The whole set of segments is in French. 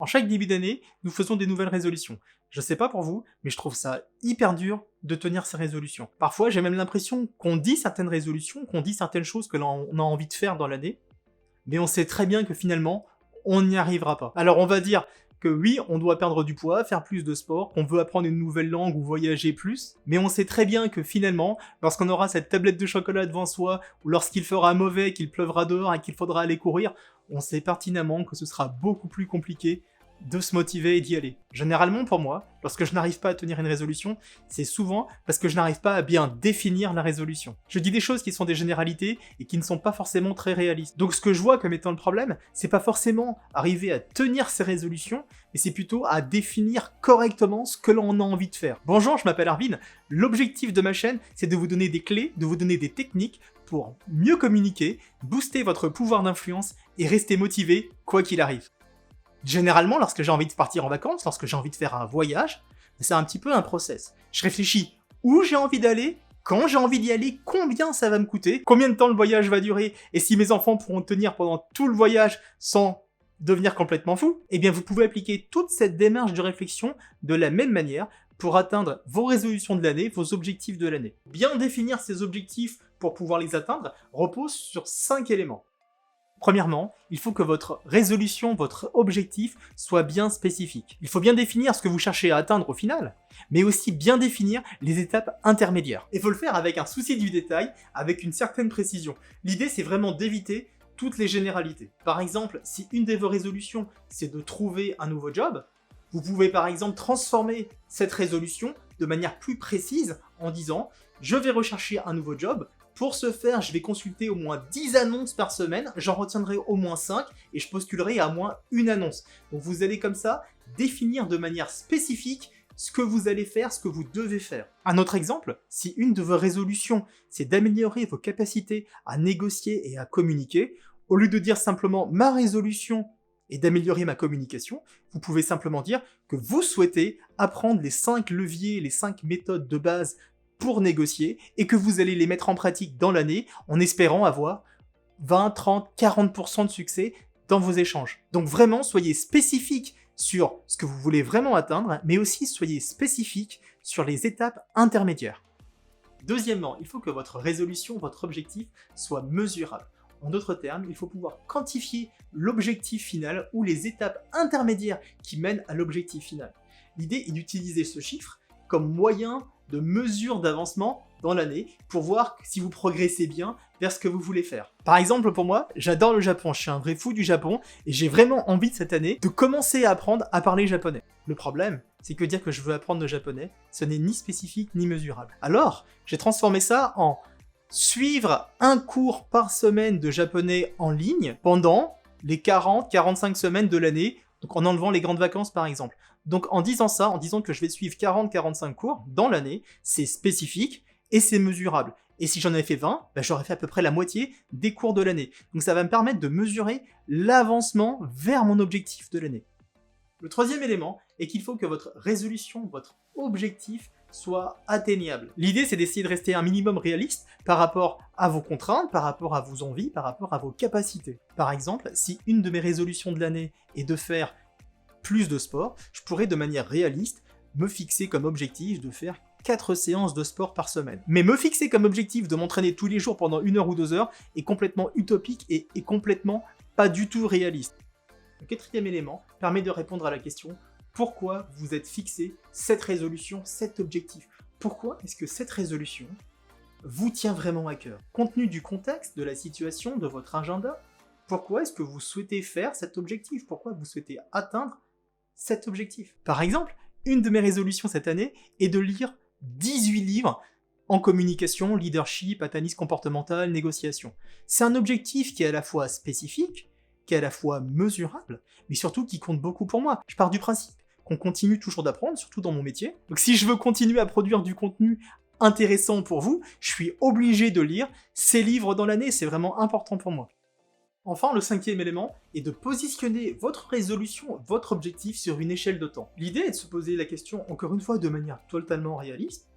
En chaque début d'année, nous faisons des nouvelles résolutions. Je sais pas pour vous, mais je trouve ça hyper dur de tenir ces résolutions. Parfois, j'ai même l'impression qu'on dit certaines résolutions, qu'on dit certaines choses que l'on a envie de faire dans l'année, mais on sait très bien que finalement, on n'y arrivera pas. Alors on va dire que oui, on doit perdre du poids, faire plus de sport, qu'on veut apprendre une nouvelle langue ou voyager plus, mais on sait très bien que finalement, lorsqu'on aura cette tablette de chocolat devant soi, ou lorsqu'il fera mauvais, qu'il pleuvra dehors et qu'il faudra aller courir, on sait pertinemment que ce sera beaucoup plus compliqué de se motiver et d'y aller. Généralement pour moi, lorsque je n'arrive pas à tenir une résolution, c'est souvent parce que je n'arrive pas à bien définir la résolution. Je dis des choses qui sont des généralités et qui ne sont pas forcément très réalistes. Donc ce que je vois comme étant le problème, c'est pas forcément arriver à tenir ces résolutions, mais c'est plutôt à définir correctement ce que l'on a envie de faire. Bonjour, je m'appelle Arvin, l'objectif de ma chaîne, c'est de vous donner des clés, de vous donner des techniques pour mieux communiquer, booster votre pouvoir d'influence et rester motivé quoi qu'il arrive. Généralement, lorsque j'ai envie de partir en vacances, lorsque j'ai envie de faire un voyage, c'est un petit peu un process. Je réfléchis où j'ai envie d'aller, quand j'ai envie d'y aller, combien ça va me coûter, combien de temps le voyage va durer, et si mes enfants pourront tenir pendant tout le voyage sans devenir complètement fous. Eh bien, vous pouvez appliquer toute cette démarche de réflexion de la même manière pour atteindre vos résolutions de l'année, vos objectifs de l'année. Bien définir ces objectifs pour pouvoir les atteindre repose sur 5 éléments. Premièrement, il faut que votre résolution, votre objectif soit bien spécifique. Il faut bien définir ce que vous cherchez à atteindre au final, mais aussi bien définir les étapes intermédiaires. Il faut le faire avec un souci du détail, avec une certaine précision. L'idée, c'est vraiment d'éviter toutes les généralités. Par exemple, si une de vos résolutions, c'est de trouver un nouveau job, vous pouvez par exemple transformer cette résolution de manière plus précise en disant « Je vais rechercher un nouveau job ». Pour ce faire, je vais consulter au moins 10 annonces par semaine, j'en retiendrai au moins 5 et je postulerai à moins une annonce. Donc vous allez comme ça définir de manière spécifique ce que vous allez faire, ce que vous devez faire. Un autre exemple, si une de vos résolutions, c'est d'améliorer vos capacités à négocier et à communiquer, au lieu de dire simplement « ma résolution est d'améliorer ma communication », vous pouvez simplement dire que vous souhaitez apprendre les 5 leviers, les 5 méthodes de base pour négocier, et que vous allez les mettre en pratique dans l'année en espérant avoir 20, 30, 40% de succès dans vos échanges. Donc vraiment, soyez spécifique sur ce que vous voulez vraiment atteindre, mais aussi soyez spécifique sur les étapes intermédiaires. Deuxièmement, il faut que votre résolution, votre objectif soit mesurable. En d'autres termes, il faut pouvoir quantifier l'objectif final ou les étapes intermédiaires qui mènent à l'objectif final. L'idée est d'utiliser ce chiffre comme moyen de mesure d'avancement dans l'année pour voir si vous progressez bien vers ce que vous voulez faire. Par exemple, pour moi, j'adore le Japon, je suis un vrai fou du Japon et j'ai vraiment envie cette année de commencer à apprendre à parler japonais. Le problème, c'est que dire que je veux apprendre le japonais, ce n'est ni spécifique ni mesurable. Alors, j'ai transformé ça en suivre un cours par semaine de japonais en ligne pendant les 40-45 semaines de l'année, donc en enlevant les grandes vacances par exemple. Donc en disant ça, en disant que je vais suivre 40-45 cours dans l'année, c'est spécifique et c'est mesurable. Et si j'en avais fait 20, j'aurais fait à peu près la moitié des cours de l'année. Donc ça va me permettre de mesurer l'avancement vers mon objectif de l'année. Le troisième élément est qu'il faut que votre résolution, votre objectif soit atteignable. L'idée, c'est d'essayer de rester un minimum réaliste par rapport à vos contraintes, par rapport à vos envies, par rapport à vos capacités. Par exemple, si une de mes résolutions de l'année est de faire plus de sport, je pourrais de manière réaliste me fixer comme objectif de faire 4 séances de sport par semaine. Mais me fixer comme objectif de m'entraîner tous les jours pendant 1 heure ou 2 heures est complètement utopique et complètement pas du tout réaliste. Le quatrième élément permet de répondre à la question pourquoi vous êtes fixé cette résolution, cet objectif. Pourquoi est-ce que cette résolution vous tient vraiment à cœur? Compte tenu du contexte, de la situation, de votre agenda, pourquoi est-ce que vous souhaitez faire cet objectif? Pourquoi vous souhaitez atteindre cet objectif? Par exemple, une de mes résolutions cette année est de lire 18 livres en communication, leadership, analyse comportementale, négociation. C'est un objectif qui est à la fois spécifique, qui est à la fois mesurable, mais surtout qui compte beaucoup pour moi. Je pars du principe qu'on continue toujours d'apprendre, surtout dans mon métier. Donc si je veux continuer à produire du contenu intéressant pour vous, je suis obligé de lire ces livres dans l'année, c'est vraiment important pour moi. Enfin, le cinquième élément est de positionner votre résolution, votre objectif sur une échelle de temps. L'idée est de se poser la question, encore une fois, de manière totalement réaliste,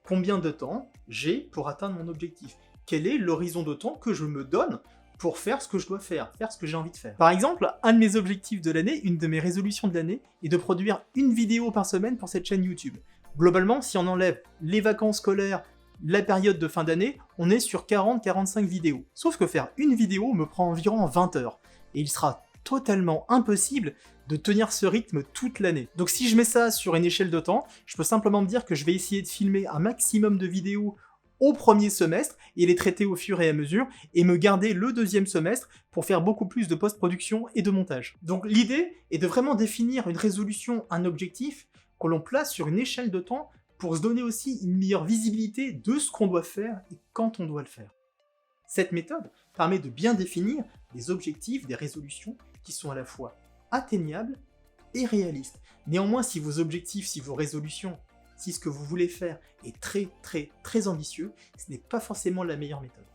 combien de temps j'ai pour atteindre mon objectif? Quel est l'horizon de temps que je me donne pour faire ce que je dois faire ce que j'ai envie de faire. Par exemple, un de mes objectifs de l'année, une de mes résolutions de l'année, est de produire une vidéo par semaine pour cette chaîne YouTube. Globalement, si on enlève les vacances scolaires, la période de fin d'année, on est sur 40-45 vidéos. Sauf que faire une vidéo me prend environ 20 heures. Et il sera totalement impossible de tenir ce rythme toute l'année. Donc si je mets ça sur une échelle de temps, je peux simplement me dire que je vais essayer de filmer un maximum de vidéos au premier semestre et les traiter au fur et à mesure, et me garder le deuxième semestre pour faire beaucoup plus de post-production et de montage. Donc l'idée est de vraiment définir une résolution, un objectif, que l'on place sur une échelle de temps pour se donner aussi une meilleure visibilité de ce qu'on doit faire et quand on doit le faire. Cette méthode permet de bien définir des objectifs, des résolutions qui sont à la fois atteignables et réalistes. Néanmoins, si vos objectifs, si vos résolutions, si ce que vous voulez faire est très ambitieux, ce n'est pas forcément la meilleure méthode.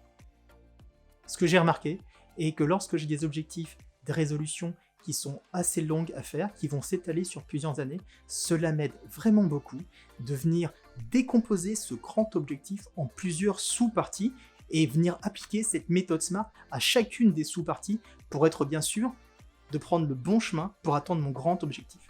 Ce que j'ai remarqué est que lorsque j'ai des objectifs, des résolutions qui sont assez longues à faire, qui vont s'étaler sur plusieurs années, cela m'aide vraiment beaucoup de venir décomposer ce grand objectif en plusieurs sous-parties et venir appliquer cette méthode SMART à chacune des sous-parties pour être bien sûr de prendre le bon chemin pour atteindre mon grand objectif.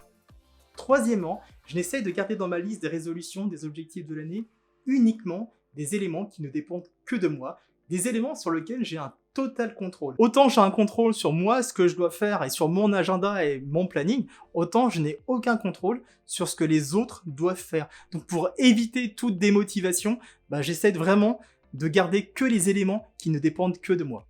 Troisièmement, je n'essaie de garder dans ma liste des résolutions, des objectifs de l'année, uniquement des éléments qui ne dépendent que de moi, des éléments sur lesquels j'ai un total contrôle. Autant j'ai un contrôle sur moi, ce que je dois faire, et sur mon agenda et mon planning, autant je n'ai aucun contrôle sur ce que les autres doivent faire. Donc pour éviter toute démotivation, j'essaie vraiment de garder que les éléments qui ne dépendent que de moi.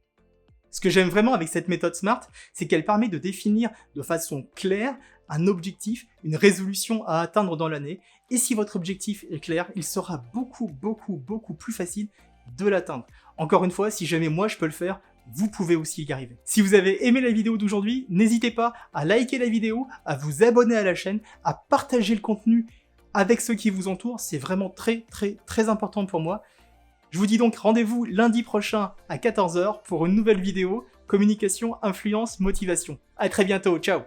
Ce que j'aime vraiment avec cette méthode SMART, c'est qu'elle permet de définir de façon claire un objectif, une résolution à atteindre dans l'année, et si votre objectif est clair, il sera beaucoup plus facile de l'atteindre. Encore une fois, si jamais moi je peux le faire, vous pouvez aussi y arriver. Si vous avez aimé la vidéo d'aujourd'hui, n'hésitez pas à liker la vidéo, à vous abonner à la chaîne, à partager le contenu avec ceux qui vous entourent, c'est vraiment très important pour moi. Je vous dis donc rendez-vous lundi prochain à 14 h pour une nouvelle vidéo, communication, influence, motivation. À très bientôt, ciao!